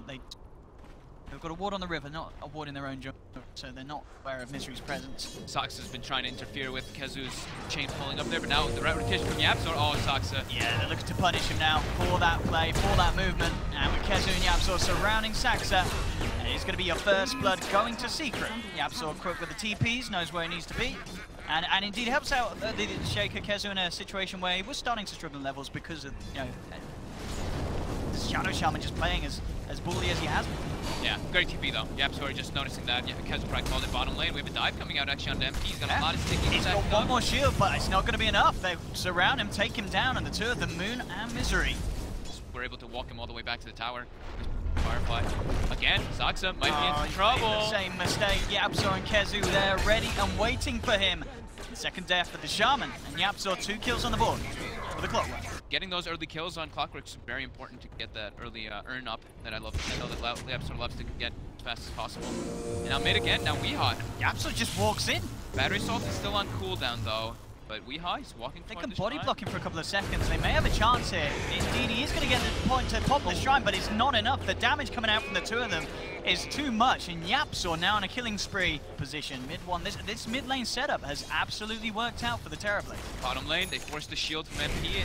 They've got a ward on the river, not a ward in their own jungle, so they're not aware of Misery's presence. Sox has been trying to interfere with KheZu's chain pulling up there, but now the right rotation from YapzOr. Oh, Soxa. Yeah, they're looking to punish him now for that play, for that movement. And with KheZu and YapzOr surrounding Soxa, it's going to be your first blood going to Secret. YapzOr quick with the TPs, knows where he needs to be. And indeed helps out the Shaker KheZu in a situation where he was starting to struggle in levels because of, you know, this Shadow Shaman just playing as bully as he has been. Yeah, great TP though. YapzOr just noticing that. Yeah, KheZu probably called it bottom lane. We have a dive coming out actually on the MP. He's got a lot of sticky. He's got one more shield, but it's not going to be enough. They surround him, take him down, and the two of them, Moon and Misery, we're able to walk him all the way back to the tower. Firefly. Again, Soxa might be in trouble. The same mistake. YapzOr and KheZu there, ready and waiting for him. Second death for the Shaman, and YapzOr 2 kills on the board for the Clockwork. Getting those early kills on Clockwork is very important to get that early earn up that I know that YapzOr loves to get as fast as possible. And now mid again, now Weehawk. YapzOr just walks in. Battery Assault is still on cooldown though. But Weehawk is walking They toward can the body shrine. block him for a couple of seconds. They may have a chance here. Indeed, he is going to get the point to pop the shrine, but it's not enough. The damage coming out from the two of them is too much. And YapzOr now in a killing spree position. Mid one. This mid lane setup has absolutely worked out for the Terrorblade. Bottom lane, they force the shield from MP.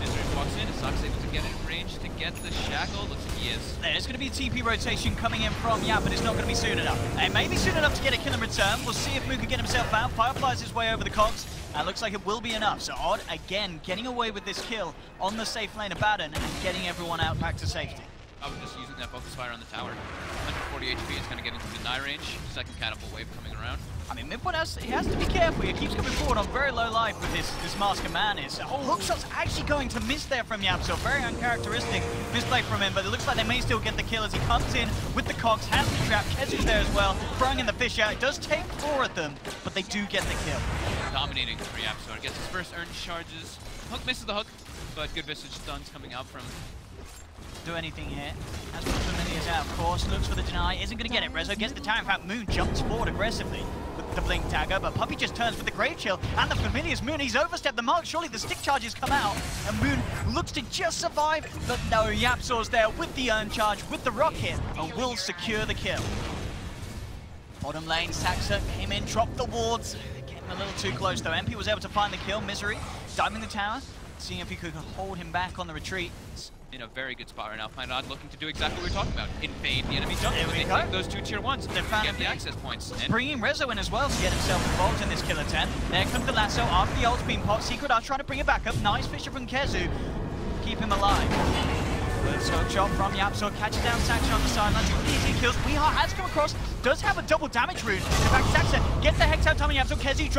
Misery walks in. Sox able to get in range to get the shackle. Looks like he is. There's going to be a TP rotation coming in from Yap, but it's not going to be soon enough. It may be soon enough to get a kill in return. We'll see if Moon can get himself out. Fireflies his way over the cogs. Looks like it will be enough. So Odd, again, getting away with this kill on the safe lane of Baden and getting everyone out back to safety. I was just using that focus fire on the tower. 140 HP is going to get into the deny range. Second catapult wave coming around. I mean, Midwood he has to be careful. He keeps coming forward on very low life with this Mask of Madness. Oh, hookshot's actually going to miss there from YapzOr. Very uncharacteristic misplay from him, but it looks like they may still get the kill as he comes in with the cogs, has the trap. KheZu's there as well, throwing in the fish out. It does take 4 at them, but they do get the kill. Dominating for YapzOr. Gets his first earned charges. Hook misses the hook, but good Visage stuns coming out from do anything here. As for the Familiars out, of course, looks for the deny, isn't going to get it. Rezo gets the tower. In fact, Moon jumps forward aggressively with the blink dagger, but Puppey just turns with the Grave Chill and the Familiars. Moon, he's overstepped the mark. Surely the stick charges come out, and Moon looks to just survive, but no, YapzOr's there with the earn charge, with the rocket, and will secure the kill. Bottom lane, Saxa came in, dropped the wards, getting a little too close though. MP was able to find the kill. Misery diving the tower, seeing if he could hold him back on the retreat. In a very good spot right now. Planet looking to do exactly what we were talking about. Invade the enemy jungle. There we they go. take those 2 tier 1s to get the access points. And bringing Rezo in as well to get himself involved in this kill attempt. There comes the lasso after the ult's been popped. Secret are trying to bring it back up. Nice Fisher from KheZu. Keep him alive. First hook shot from YapzOr. Catches down Saxa on the sidelines. Easy kills. Weehawk has come across. Does have a double damage rune. In fact, Saxa gets the Hex out time on YapzOr. KheZu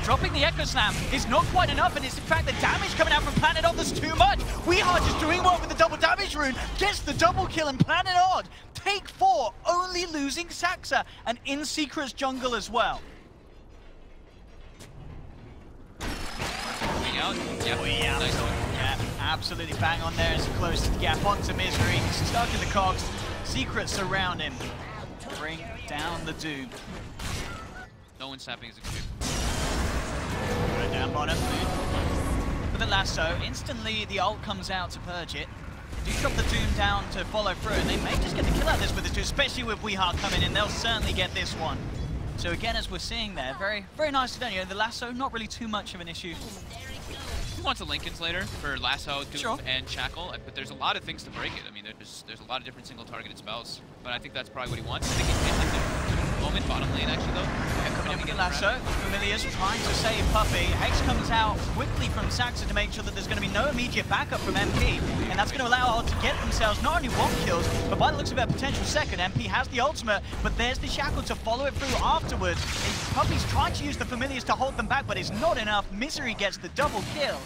dropping the Echo Slam is not quite enough, and it's in fact the damage coming out from Planet Odd that's too much. Weehawk just doing well with the double damage rune, gets the double kill, and Planet Odd take 4, only losing Saxa, and in Secret's jungle as well. out. Yep. Nice one. Yeah, absolutely bang on there as he closes the gap onto Misery. He's stuck in the cogs. Secret surround him. Bring down the Doom. No one sapping is extreme. Put it down bottom. For the lasso, instantly the ult comes out to purge it. Do drop the Doom down to follow through, and they may just get the kill out of this with the 2, especially with Weehawk coming in. They'll certainly get this one. So again, as we're seeing there, very, very nicely done. You know, the lasso, not really too much of an issue. He wants a Lincoln's later for lasso, Doom, sure, and Shackle, but there's a lot of things to break it. I mean, there's a lot of different single targeted spells, but I think that's probably what he wants. I think he hit the moment bottom lane actually though. Yeah, coming up with lasso. Familiars trying to save Puppey. Hex comes out quickly from Saxa to make sure that there's going to be no immediate backup from MP, and that's going to allow Odd to get themselves not only 1 kills, but by the looks of it, a potential 2nd. MP has the ultimate, but there's the Shackle to follow it through afterwards. Puppey's trying to use the Familiars to hold them back, but it's not enough. Misery gets the double kill.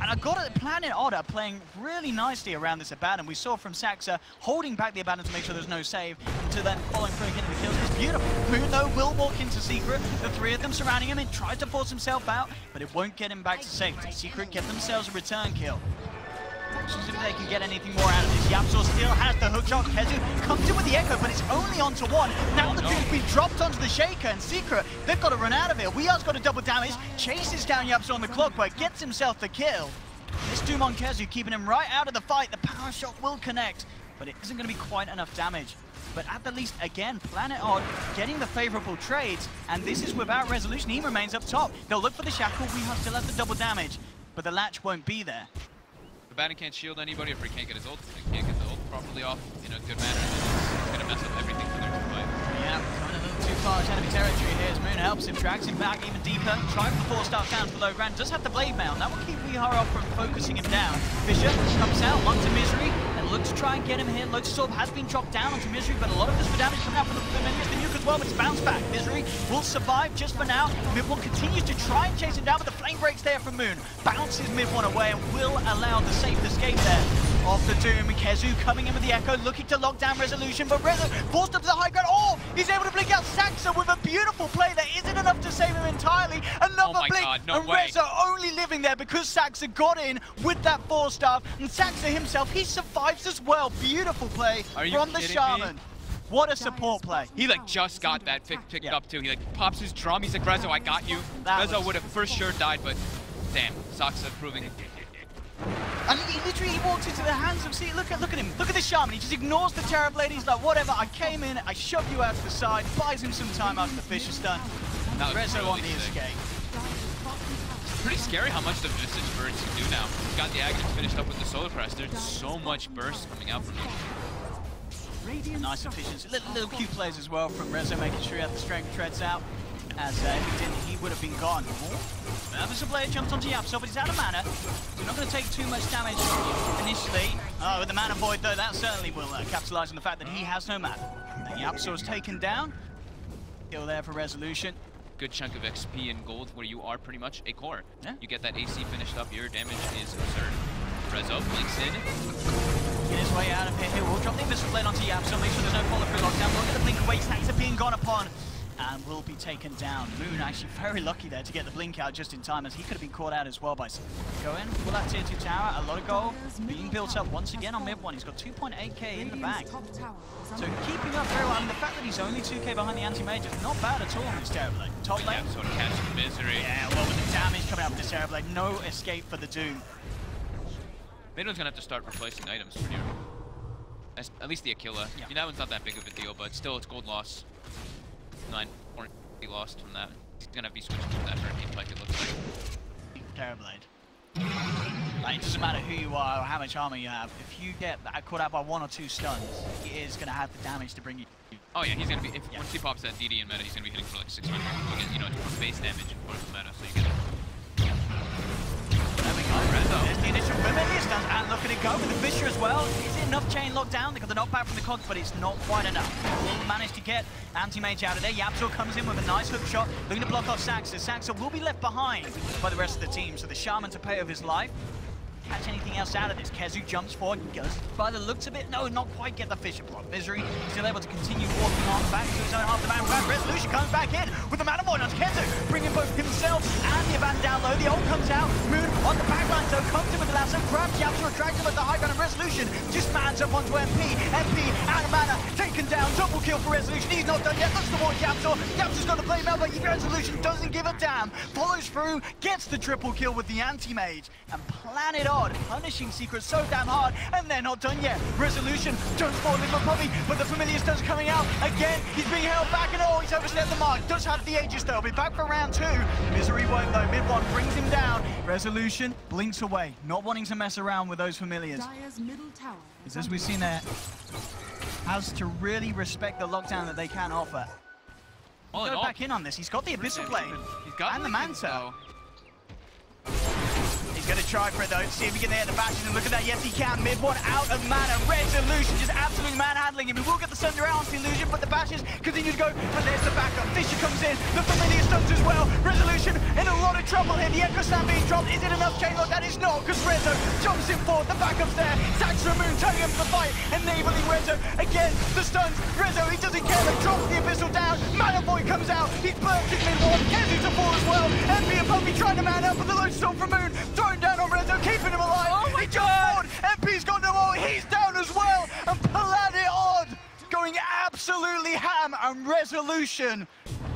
And I got it, Planet Odd are playing really nicely around this Abaddon. We saw from Saxa holding back the Abaddon to make sure there's no save, to then following through and getting the kills. It's beautiful. Moon, though, will walk into Secret. The 3 of them surrounding him and tries to force himself out, but it won't get him back to safety. Secret get themselves a return kill. Just if they can get anything more out of this. YapzOr still has the hookshot. KheZu comes in with the Echo, but it's only onto 1. Now the Doom's been dropped onto the Shaker, and Secret, they've got to run out of here. Weehar's got a double damage, chases down YapzOr on the clock, but gets himself the kill. This Doom on KheZu keeping him right out of the fight. The power shot will connect, but it isn't going to be quite enough damage. But at the least, again, Planet Odd getting the favorable trades, and this is without resolution. He remains up top. They'll look for the shackle. We have still have the double damage, but the latch won't be there. The Baron can't shield anybody if he can't get his ult. If he can't get the ult properly off in a good manner, then it's going to mess up everything for their team fight. Yeah, coming a little too far into enemy territory here as Moon helps him, drags him back even deeper. Try for the 4-star down for low ground. Does have the blade mail. That will keep Weehar off from focusing him down. Fisher comes out onto Misery and looks to try and get him here. Lotus Orb has been dropped down onto Misery, but a lot of this for damage coming out from the minions. The nuke as well, but it's bounced back. Misery will survive just for now. Mid-1 continues to try and chase him down, but the flame breaks there from Moon. Bounces Mid-1 away and will allow the safe escape there. Off the Doom, KheZu coming in with the Echo, looking to lock down Resolution, but Rezo forced up to the high ground. Oh, he's able to blink out Saxa with a beautiful play. There isn't enough to save him entirely. Another blink, God, no and way. Rezo only living there because Saxa got in with that 4-star, and Saxa himself, he survives as well. Beautiful play from the Shaman. Me? What a support play. He like just got that picked up too. He like pops his drum. He's like, Rezo, I got you. Rezo would have for sure died, but damn, Saxa proving it. And he literally walks into the hands of, see, look at him, look at this Shaman, he just ignores the Terror Blade, he's like, whatever, I came in, I shoved you out to the side, buys him some time after the Fisher stun. Rezo really on the escape. It's pretty scary how much the Visage Birds can do now. He's got the Aghanim finished up with the Solar Crest, there's so much burst coming out from him. Nice efficiency, little cute plays as well from Rezo, making sure he had the strength treads out. As if he didn't, he would have been gone. Mr. Blade jumps onto YapzOr, but he's out of mana. So not going to take too much damage initially. Oh, with the mana void though, that certainly will capitalize on the fact that he has no mana. And YapzOr is taken down. Kill there for Resolution. Good chunk of XP and gold where you are pretty much a core. Yeah. You get that AC finished up, your damage is absurd. Rezo blinks in. Get his way out of here. We'll drop the Mr. Blade onto YapzOr, make sure there's no follow-through lockdown. We'll get the blink away, snacks are being gone upon. And will be taken down. Moon actually very lucky there to get the blink out just in time, as he could have been caught out as well by go in, pull that tier 2 tower, a lot of gold being built up once again on Mid-1. He's got 2.8k in the bag. So keeping up very well. I mean, the fact that he's only 2k behind the anti-mage is not bad at all in this Terror Blade. Top lane. Sort of catch Misery. Yeah, well, with the damage coming up with this Terror Blade, no escape for the Doom. Mid-1's gonna have to start replacing items pretty early. At least the Aquila. Yeah. I mean, that one's not that big of a deal, but still, it's gold loss. 9 points he lost from that. He's gonna be switching to that Hurricane Pike, it looks like. Terror Blade. Like, it doesn't matter who you are or how much armor you have. If you get caught out by 1 or 2 stuns, he is gonna have the damage to bring you. Oh yeah, he's gonna be. Once he pops that DD in meta, he's gonna be hitting for like 600. You'll get, you know, base damage for the meta, so you get it. There we go, Rezo. There's the initial familiar stuns, and look at it go with the Fisher as well. Is it enough chain lockdown? They got the knockback from the cogs, but it's not quite enough. Will manage to get anti-mage out of there. YapzOr comes in with a nice hook shot, looking to block off Saxa. Saxa will be left behind by the rest of the team, so the Shaman to pay of his life. Catch anything else out of this. KheZu jumps forward, goes by the looks of it. No, not quite get the Fisher block. Misery still able to continue walking on back to his own half the man. Resolution comes back in with the mana void on KheZu, bringing both himself and the Ivanov down low. The ult comes out. Moon on the backline, so comes in with the lasso, grabs YapzOr, drags him at the high ground, and Resolution just mans up onto MP. MP out of mana, taken down. Double kill for Resolution. He's not done yet. Looks towards YapzOr. YapzOr's got the play mail, but Resolution doesn't give a damn. Follows through, gets the triple kill with the anti-mage, and Planet Odd punishing Secret so damn hard, and they're not done yet. Resolution jumps forward with Puppey, but the familiar stuns coming out again. He's being held back, and oh, he's overstepped the mark. Does have the Aegis though. Be back for round 2. Misery won't though. Mid-1 brings him down. Resolution blinks away, not wanting to mess around with those familiars. It's as we've seen there, has to really respect the lockdown that they can offer. Go back in on this. He's got the Abyssal Blade and the Manta. He's going to try for it though, see if he can hit the bashes, and look at that, yes he can. Mid-1 out of mana. Resolution just absolutely manhandling him. He will get the Sunder out onto the illusion, but the bashes continue to go, but there's the backup. Fisher comes in, the familiar stuns as well. Resolution in a lot of trouble here. The Echo Slam being dropped. Is it enough chain lock? That is not, because Rezo jumps in forward. The backup's there. Saxa Moon turning up the fight, enabling Rezo. Again, the stuns. Rezo, he doesn't care. They drop the Abyssal down. Mana Boy comes out. He's bursting mid-1. KheZu to fall as well. MP and Puppey trying to man up, but the low storm from Moon thrown down on Rezo, keeping him alive. Oh my he jumps forward. MP's got no ult. He's down as well. And Planet Odd going absolutely ham, and Resolution,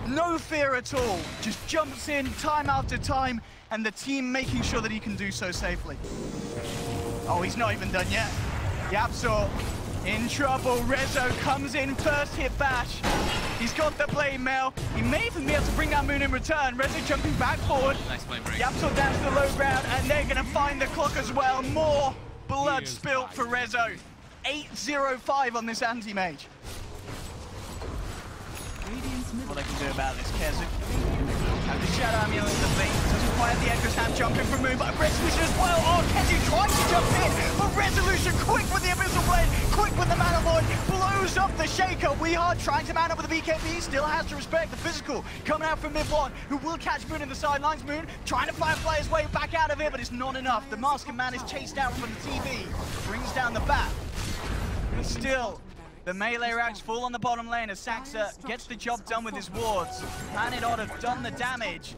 no fear at all, just jumps in time after time, and the team making sure that he can do so safely. Oh, he's not even done yet. YapzOr In trouble, Rezo comes in, first hit bash. He's got the blade mail. He may even be able to bring down Moon in return. Rezo jumping back forward. Nice flame break. YapzOr down to the low ground, and they're gonna find the clock as well. More blood spilt for Rezo. 8-0-5 on this anti-mage. What they can do about this, KheZu. Have the Shadow Amulet in the bait. Doesn't quite have the Echo Slam jumping from Moon, but Resolution as well. Oh, KheZu trying to jump in, but Resolution quick with the Abyssal Blade, quick with the Mana Void, blows up the Shaker. Weehard trying to mount up with the BKB, still has to respect the physical coming out from mid-1, who will catch Moon in the sidelines. Moon trying to firefly his way back out of here, but it's not enough. The Masked Man is chased out from the TV, brings down the bat. But still, the melee racks fall on the bottom lane as Saxa gets the job done with his wards. Planet Odd have done the damage.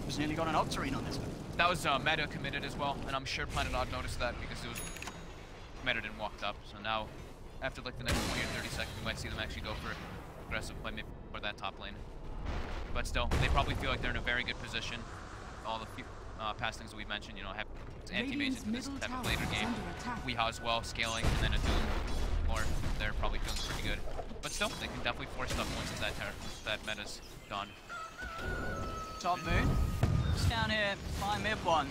Just nearly got an Octarine on this one. That was meta committed as well, and I'm sure Planet Odd noticed that because it was meta and walked up. So now, after like the next 20 or 30 seconds, we might see them actually go for aggressive play maybe for that top lane. But still, they probably feel like they're in a very good position. All the past things that we mentioned, you know, have anti-mage into this type of later game. Weehaw as well, scaling, and then a Doom, or they're probably feeling pretty good. But still, they can definitely force stuff once that meta's done. Top Moon, just down here by mid-1.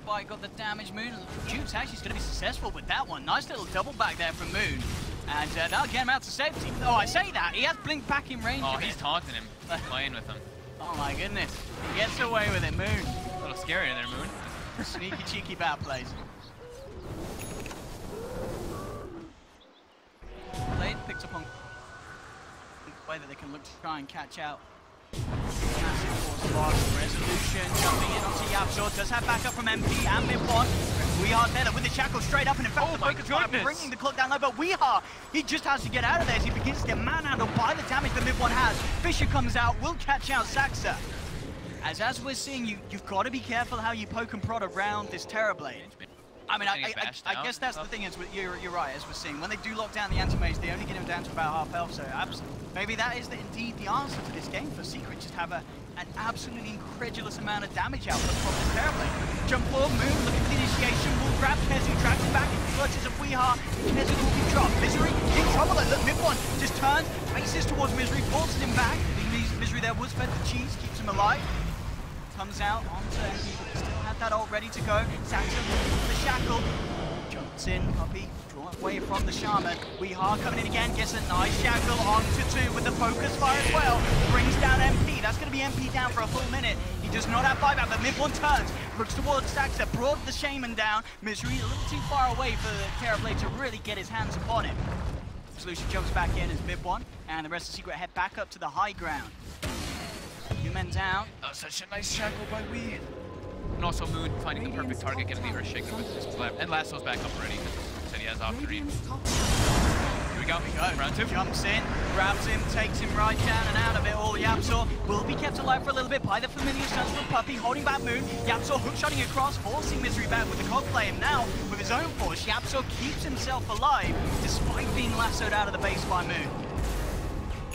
But got the damage. Moon. Jute's actually going to be successful with that one. Nice little double back there from Moon. And that'll get him out to safety. Oh, I say that. He has Blink back in range. Oh, he's taunting him, playing with him. Oh my goodness. He gets away with it, Moon. A little scary there, Moon. Sneaky, cheeky bat plays. Blade picks up on the way that they can look to try and catch out. Massive force loss. Resolution jumping in onto YapzOr. Does have backup from MP and mid-1. Weehar there with the shackle straight up, and in fact the focus fire bringing the clock down low, but Weehar, he just has to get out of there as he begins to get manhandled by the damage that mid-1 has. Fisher comes out, will catch out Saxa. As we're seeing, you've got to be careful how you poke and prod around this Terrorblade. I mean, I guess that's the thing is, you're right, as we're seeing. When they do lock down the anti-mage, they only get him down to about half health, so maybe that is indeed the answer to this game for Secret. Just have an absolutely incredulous amount of damage output from this Terrorblade. Jump forward, Moon, looking for the initiation, will grab KheZu, drags him back into clutches of Weehar. KheZu will be dropped. Misery in trouble, look, mid-1 just turns, faces towards Misery, forces him back. Misery there was fed the cheese, keeps him alive. Comes out onto MP, but still had that all ready to go. Saxon with the shackle. Jumps in, Puppey, drawn away from the Shaman. Weehar coming in again, gets a nice shackle onto 2 with the focus fire as well. Brings down MP. That's going to be MP down for a full minute. He does not have buyback, but mid-1 turns. Looks towards Saxa, brought the Shaman down. Misery a little too far away for the Terrorblade to really get his hands upon it. Solution jumps back in as mid-1, and the rest of Secret head back up to the high ground. 2 men down. Oh, such a nice shackle by Wee. And also Moon finding the perfect target, getting the Earthshaker with his flip. And Lasso's back up already. Said he has Octarine. Here we go. Round 2. Jumps in, grabs him, takes him right down and out of it all. YapzOr will be kept alive for a little bit by the familiar stunts from Puppey, holding back Moon. YapzOr hookshotting across, forcing Misery back with the cog flame. Now, with his own force, YapzOr keeps himself alive, despite being lassoed out of the base by Moon.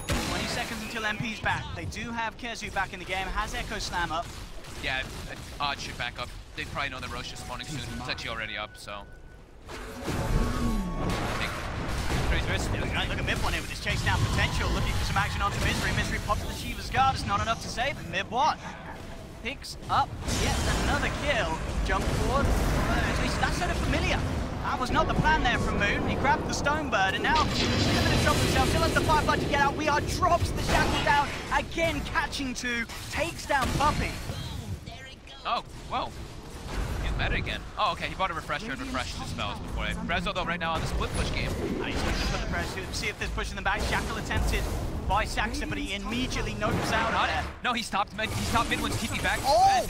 20 seconds until MP's back. They do have KheZu back in the game, has Echo Slam up. Yeah, Odd should back up. They probably know that Roche is spawning soon. It's actually already up, so. Look at mid-1 here with his chase down potential, looking for some action onto Misery. Misery pops the Shiva's Guard, it's not enough to save him. mid-1 picks up yet another kill. Jump forward. That's sort of familiar. That was not the plan there from Moon. He grabbed the Stonebird, and now he's in a bit of trouble himself. Still has the Firefly to get out. Weehar drops the shackle down, again catching 2, takes down Puppey. Oh, whoa. He's meta again. Oh, okay, he bought a refresher and refreshed his spells before. Rezo, though, right now on the split push game. He's looking to put the pressure, see if there's pushing them back. Shackle attempted by Saxa, but he immediately nopes out of there. No, he stopped mid-1's TP back. Oh!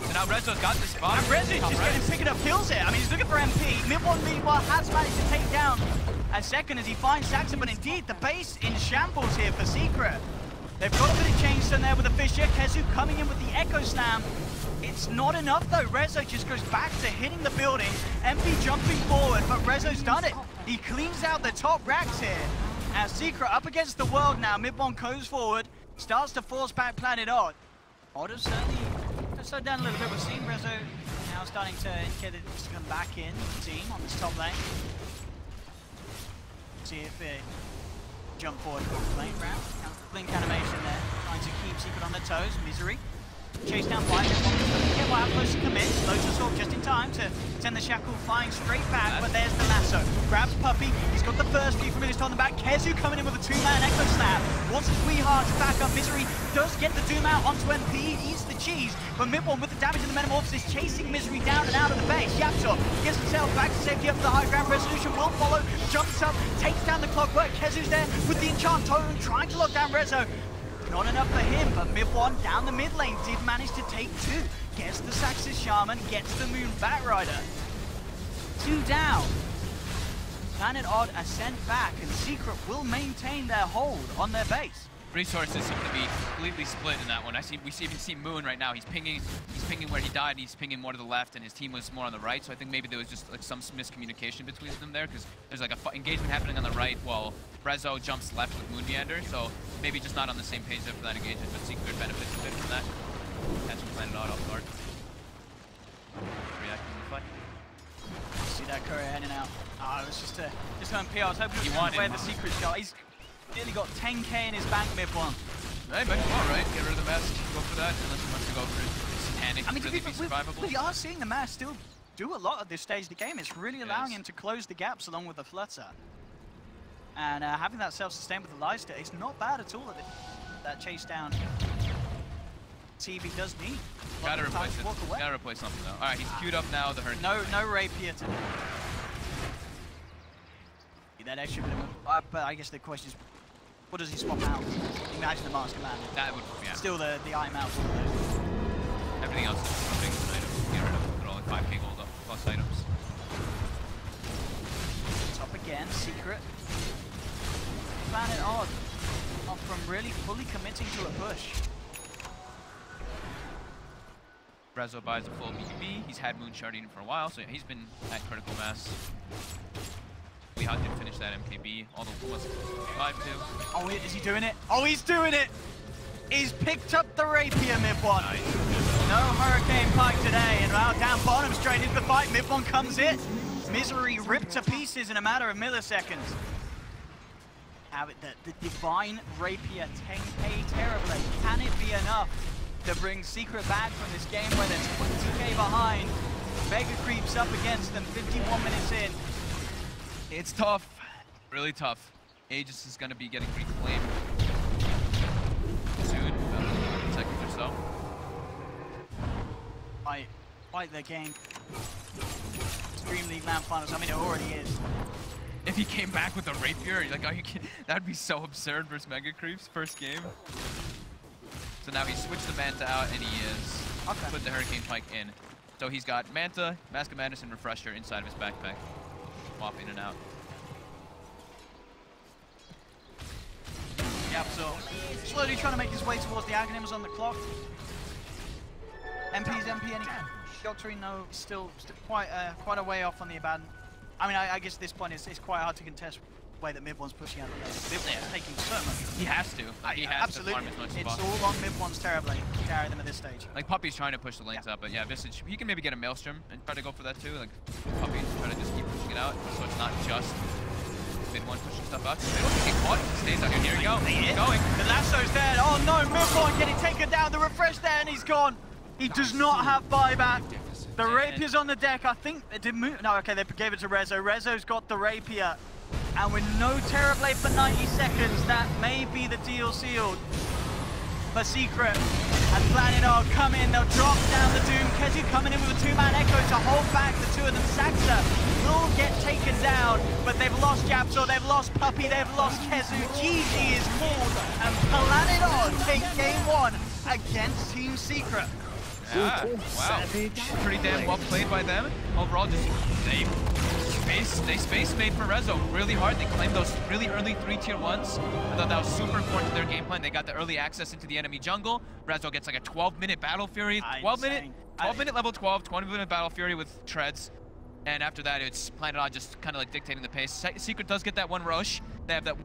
So now Rezo's got the spot. And Rezo's just picking up kills here. I mean, he's looking for MP. Mid-1 meanwhile has managed to take down a second as he finds Saxa, but indeed the base in shambles here for Secret. They've got a bit of change done there with the Fisher. KheZu coming in with the Echo Slam. It's not enough though. Rezo just goes back to hitting the building. MP jumping forward, but Rezo's done it. He cleans out the top racks here. As Secret up against the world now. mid-1 goes forward, starts to force back Planet Odd. Odd has certainly slowed down a little bit. We've seen Rezo now starting to indicate that it's to come back in the team on this top lane. See if it jump forward lane round. Blink animation there, trying to keep Secret on their toes. Misery. Chase down by him. Get how close to commit. Loads of sort just in time to send the shackle flying straight back, but there's the lasso. Grabs Puppey. He's got the first few familiars on the back. KheZu coming in with a two-man echo slap. Wants his wee heart to back up. Misery does get the doom out onto MP. Eats the cheese, but Midborn with the damage in the Metamorphosis chasing Misery down and out of the base. YapzOr gets himself back to safety up to the high ground. Resolution will follow. Jumps up, takes down the clockwork. KheZu's there with the enchant tone, trying to lock down Rezo. Not enough for him, but Midborn down the mid lane did manage to take two. Gets the Sax's Shaman, gets the Moon Batrider. 2 down. Planet Odd are sent back, and Secret will maintain their hold on their base. Resources seem to be completely split in that one. We even see Moon right now. He's pinging where he died. He's pinging more to the left, and his team was more on the right. So I think maybe there was just like some miscommunication between them there, because there's like a engagement happening on the right while Rezo jumps left with Moon Meander. So maybe just not on the same page there for that engagement, but Secret benefits a bit from that. Catching Planet Odd off guard. Reacting to the fight. See that courier heading out. Oh, it was just on PR. I was hoping he wanted where the Secret shot. He's nearly got 10k in his bank, Midborn. Hey, but alright, get rid of the mask, go for that, unless he wants to go for Satanic, I mean, really be survivable. We are seeing the mask still do a lot at this stage of the game. It's really allowing him to close the gaps along with the Flutter. And having that self-sustain with the Leicester, it's not bad at all that chase down TV does need. Gotta replace it. Gotta replace something though. Alright, he's queued up now, the Hurricane. No rapier to that extra bit of, but I guess the question is, what does he swap out? Imagine the Master Man. That would, yeah. Still the item out. Everything else is big items. Get rid of them. They're only 5k gold up, plus items. Top again, Secret. Planet Odd. Off from really fully committing to a push. Rezo buys a full BB. He's had Moon Sharding for a while, so he's been at critical mass. We had to finish that MKB, although it wasn't 5-2. Oh, is he doing it? Oh, he's doing it! He's picked up the rapier, Midborn. Nice. No Hurricane Pike today, and now down bottom, straight into the fight. Midborn comes in. Misery ripped to pieces in a matter of milliseconds. Have it, the Divine Rapier 10k Terrorblade. Can it be enough to bring Secret back from this game where they're 20k behind? Vega creeps up against them 51 minutes in. It's tough, really tough. Aegis is going to be getting reclaimed soon, about 10 seconds or so. Fight the game. DreamLeague Land Finals, I mean it already is. If he came back with a rapier, like, are you kidding? That'd be so absurd versus Mega Creeps, first game. So now he switched the Manta out and he is put the Hurricane Pike in. So he's got Manta, Mask of Madness, and Refresher inside of his backpack. Swap in and out. YapzOr slowly trying to make his way towards the Aghanims on the clock. MP's MP, any Doctrine, no, still quite a way off on the Abaddon. I mean, I guess at this point it's quite hard to contest the way that Midborn's pushing out the lane. Midborn's taking so much. He has to. He has to farm as much as possible. It's all on Midborn's Terrorblade to carry them at this stage. Like, Puppey's trying to push the lanes up, but yeah, Visage, he can maybe get a Maelstrom and try to go for that too. Like, Puppey's trying to just keep pushing it out, so it's not just mid-one pushing stuff out. They don't get caught. Stays out here. Here we go. He's going. The lasso's there. Oh no, Midborn getting taken down. The refresh there, and he's gone. He does not have buyback. The rapier's on the deck. I think it did move. No, okay, they gave it to Rezo. Rezo's got the rapier. And with no Terrorblade for 90 seconds, that may be the deal sealed for Secret. And Planet Odd come in, they'll drop down the Doom. KheZu coming in with a two-man echo to hold back the two of them. Saxa will get taken down, but they've lost YapzOr, they've lost Puppey, they've lost KheZu. GG is called, and Planet Odd take game one against Team Secret. Yeah, wow. Pretty damn well played by them. Overall, just they space made for Rezo really hard. They claimed those really early 3 tier 1s. I thought that was super important to their game plan. They got the early access into the enemy jungle. Rezo gets like a 12-minute Battle Fury, 12-minute level 12, 20-minute Battle Fury with treads. And after that, it's Planet Odd just kind of like dictating the pace. Secret does get that one Roche. They have that